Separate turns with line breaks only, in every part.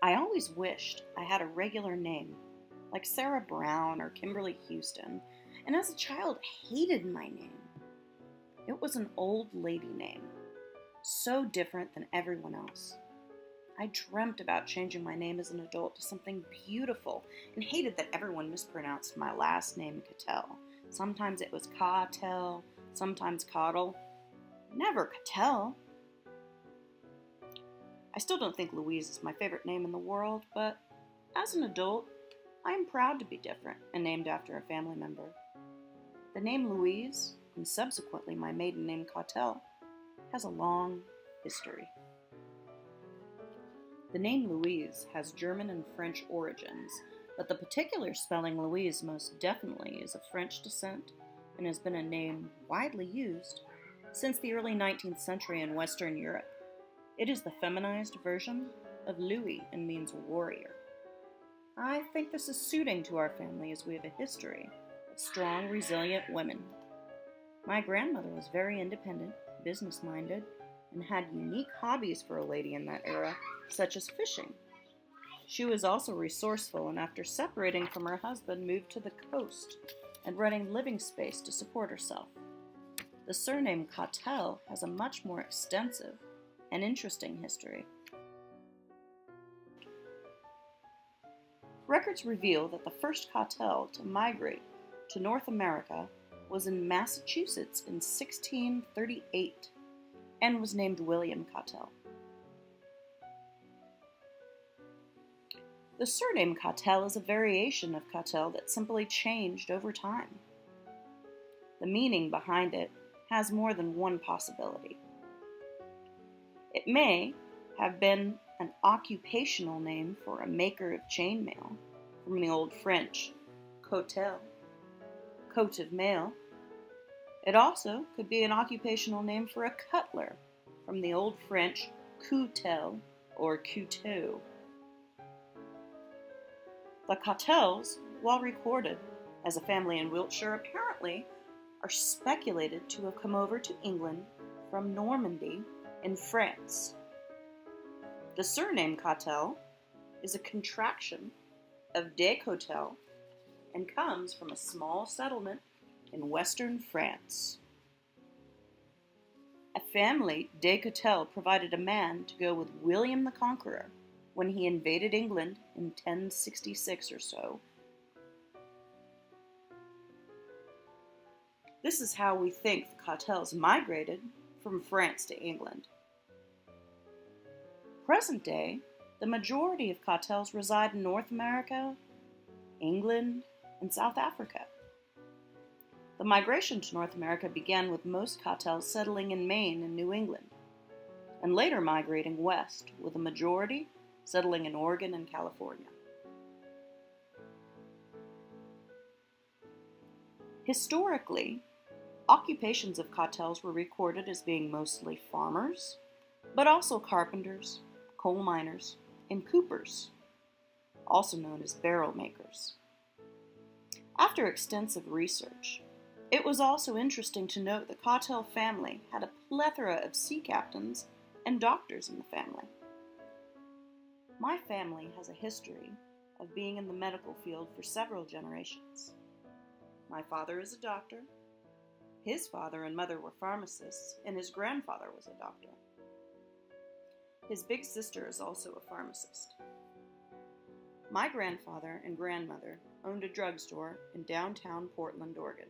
I always wished I had a regular name, like Sarah Brown or Kimberly Houston, and as a child hated my name. It was an old lady name, so different than everyone else. I dreamt about changing my name as an adult to something beautiful and hated that everyone mispronounced my last name, Cottel. Sometimes it was Cottel, sometimes Cottel, never Cottel. I still don't think Louise is my favorite name in the world, but as an adult, I am proud to be different and named after a family member. The name Louise, and subsequently my maiden name Cottel, has a long history. The name Louise has German and French origins, but the particular spelling Louise most definitely is of French descent and has been a name widely used since the early 19th century in Western Europe. It is the feminized version of Louis and means warrior. I think this is suiting to our family as we have a history of strong, resilient women. My grandmother was very independent, business-minded, and had unique hobbies for a lady in that era, such as fishing. She was also resourceful and after separating from her husband moved to the coast and renting living space to support herself. The surname Cottel has a much more extensive and interesting history. Records reveal that the first Cottel to migrate to North America was in Massachusetts in 1638 and was named William Cottel. The surname Cottel is a variation of Cottel that simply changed over time. The meaning behind it has more than one possibility. It may have been an occupational name for a maker of chainmail, from the Old French cotel, coat of mail. It also could be an occupational name for a cutler, from the Old French coutel or couteau. The Cottels, while recorded as a family in Wiltshire, apparently are speculated to have come over to England from Normandy in France. The surname Cottel is a contraction of de Cotel and comes from a small settlement in western France. A family, de Cotel, provided a man to go with William the Conqueror when he invaded England in 1066 or so. This is how we think the Cottels migrated from France to England. Present day, the majority of Cottels reside in North America, England, and South Africa. The migration to North America began with most Cottels settling in Maine and New England, and later migrating west, with a majority settling in Oregon and California. Historically, occupations of Cottels were recorded as being mostly farmers, but also carpenters, coal miners, and coopers, also known as barrel makers. After extensive research, it was also interesting to note the Cottel family had a plethora of sea captains and doctors in the family. My family has a history of being in the medical field for several generations. My father is a doctor, his father and mother were pharmacists, and his grandfather was a doctor. His big sister is also a pharmacist. My grandfather and grandmother owned a drugstore in downtown Portland, Oregon,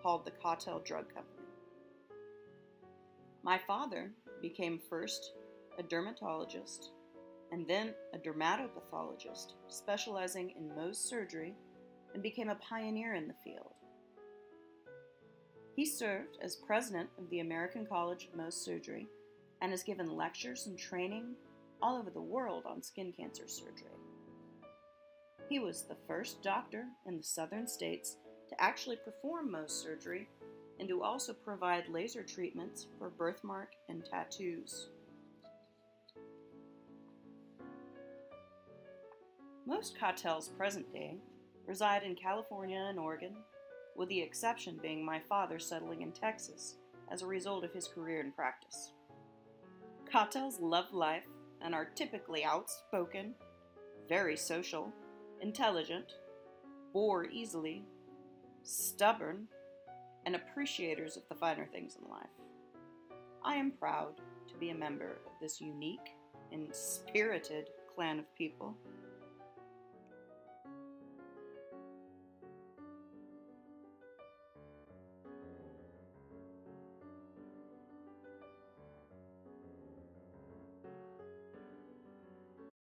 called the Cottel Drug Company. My father became first a dermatologist and then a dermatopathologist, specializing in Mohs surgery, and became a pioneer in the field. He served as president of the American College of Mohs Surgery and has given lectures and training all over the world on skin cancer surgery. He was the first doctor in the southern states to actually perform Mohs surgery and to also provide laser treatments for birthmark and tattoos. Most Cottels present day reside in California and Oregon, with the exception being my father settling in Texas as a result of his career and practice. Cottels love life and are typically outspoken, very social, intelligent, bore easily, stubborn, and appreciators of the finer things in life. I am proud to be a member of this unique and spirited clan of people